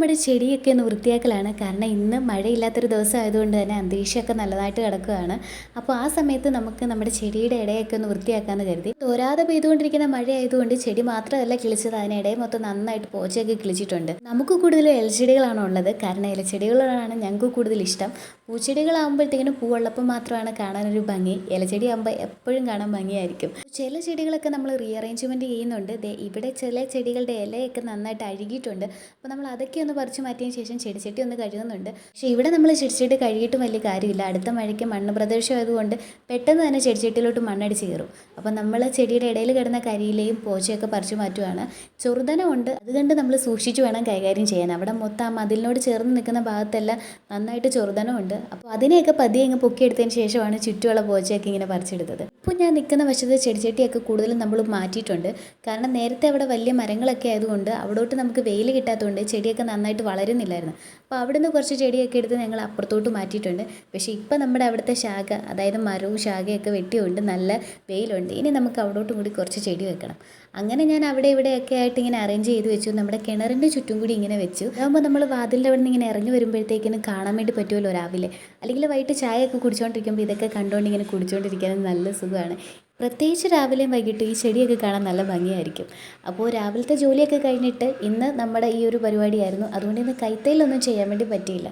നമ്മുടെ ചെടിയൊക്കെ ഒന്ന് വൃത്തിയാക്കലാണ്. കാരണം ഇന്ന് മഴയില്ലാത്തൊരു ദിവസം ആയതുകൊണ്ട് തന്നെ അന്തരീക്ഷമൊക്കെ നല്ലതായിട്ട് കിടക്കുകയാണ്. അപ്പോൾ ആ സമയത്ത് നമുക്ക് നമ്മുടെ ചെടിയുടെ ഇടയൊക്കെ ഒന്ന് വൃത്തിയാക്കാമെന്ന് കരുതി. തോരാതെ പെയ്തുകൊണ്ടിരിക്കുന്ന മഴ ആയതുകൊണ്ട് ചെടി മാത്രമല്ല കിളിച്ചത്, അതിനിടയിൽ മൊത്തം നന്നായിട്ട് പോച്ചയൊക്കെ കിളിച്ചിട്ടുണ്ട്. നമുക്ക് കൂടുതൽ ഇലച്ചെടികളാണ് ഉള്ളത്. കാരണം ഇലച്ചെടികളാണ് ഞങ്ങൾക്ക് കൂടുതൽ ഇഷ്ടം. പൂച്ചെടികളാകുമ്പോഴത്തേക്കിനും പൂവുള്ളപ്പോൾ മാത്രമാണ് കാണാനൊരു ഭംഗി. ഇലച്ചെടി ആകുമ്പോൾ എപ്പോഴും കാണാൻ ഭംഗിയായിരിക്കും. ചില ചെടികളൊക്കെ നമ്മൾ റീഅറേഞ്ച്മെൻറ്റ് ചെയ്യുന്നുണ്ട്. ഇവിടെ ചില ചെടികളുടെ ഇലയൊക്കെ നന്നായിട്ട് അഴുകിയിട്ടുണ്ട്. അപ്പോൾ നമ്മൾ അതൊക്കെ ഒന്ന് പറിച്ച് മാറ്റിയതിന് ശേഷം ചെടിച്ചട്ടി ഒന്ന് കഴുകുന്നുണ്ട്. പക്ഷേ ഇവിടെ നമ്മൾ ചെടിച്ചട്ടി കഴുകിയിട്ടും വലിയ കാര്യമില്ല. അടുത്ത മഴയ്ക്ക് മണ്ണ് പ്രദേശം ആയതുകൊണ്ട് പെട്ടെന്ന് തന്നെ ചെടിച്ചട്ടിയിലോട്ട് മണ്ണടിച്ച് കയറും. അപ്പോൾ നമ്മൾ ചെടിയുടെ ഇടയിൽ കിടന്ന കരിയിലയും പോച്ചയൊക്കെ പറിച്ചു മാറ്റുകയാണ്. ചെറുതനമുണ്ട്, അതുകൊണ്ട് നമ്മൾ സൂക്ഷിച്ച് വേണം കൈകാര്യം ചെയ്യാൻ. അവിടെ മൊത്തം ആ മതിലിനോട് ചേർന്ന് നിൽക്കുന്ന ഭാഗത്തെല്ലാം നന്നായിട്ട് ചെറുതനമുണ്ട്. അപ്പോൾ അതിനെയൊക്കെ പതിയെ അങ്ങ് പൊക്കിയെടുത്തതിന് ശേഷമാണ് ചുറ്റുമുള്ള പോച്ചയൊക്കെ ഇങ്ങനെ പറിച്ചെടുത്തത്. ഇപ്പോൾ ഞാൻ നിൽക്കുന്ന വശത്ത് ചെടിച്ചട്ടിയൊക്കെ കൂടുതലും നമ്മൾ മാറ്റിയിട്ടുണ്ട്. കാരണം നേരത്തെ അവിടെ വലിയ മരങ്ങളൊക്കെ ആയതുകൊണ്ട് അവിടോട്ട് നമുക്ക് വെയിൽ കിട്ടാത്തതുകൊണ്ട് ചെടിയൊക്കെ നന്നായിട്ട് വളരുന്നില്ലായിരുന്നു. അപ്പോൾ അവിടുന്ന് കുറച്ച് ചെടിയൊക്കെ എടുത്ത് ഞങ്ങൾ അപ്പുറത്തോട്ട് മാറ്റിയിട്ടുണ്ട്. പക്ഷേ ഇപ്പോൾ നമ്മുടെ അവിടുത്തെ ശാഖ, അതായത് മരവും ശാഖയൊക്കെ വെട്ടിയുണ്ട്, നല്ല വെയിലുണ്ട്. ഇനി നമുക്ക് അവിടോട്ടും കൂടി കുറച്ച് ചെടി വെക്കണം. അങ്ങനെ ഞാൻ അവിടെ ഇവിടെയൊക്കെ ആയിട്ട് ഇങ്ങനെ അറേഞ്ച് ചെയ്ത് വെച്ചു. നമ്മുടെ കിണറിൻ്റെ ചുറ്റും കൂടി ഇങ്ങനെ വെച്ചു. അതാകുമ്പോൾ നമ്മൾ വാതിലിൻ്റെ അവിടെ നിന്ന് ഇങ്ങനെ ഇറങ്ങി വരുമ്പോഴത്തേക്കിനും കാണാൻ വേണ്ടി പറ്റുമല്ലോ രാവിലെ. അല്ലെങ്കിൽ വൈകിട്ട് ചായയൊക്കെ കുടിച്ചുകൊണ്ടിരിക്കുമ്പോൾ ഇതൊക്കെ കണ്ടുകൊണ്ട് ഇങ്ങനെ കുടിച്ചുകൊണ്ടിരിക്കാനും നല്ല സുഖമാണ്. പ്രത്യേകിച്ച് രാവിലെയും വൈകിട്ട് ഈ ചെടിയൊക്കെ കാണാൻ നല്ല ഭംഗിയായിരിക്കും. അപ്പോൾ രാവിലത്തെ ജോലിയൊക്കെ കഴിഞ്ഞിട്ട് ഇന്ന് നമ്മുടെ ഈ ഒരു പരിപാടിയായിരുന്നു. അതുകൊണ്ട് ഇന്ന് കൈത്തയിലൊന്നും ചെയ്യാൻ വേണ്ടി പറ്റിയില്ല.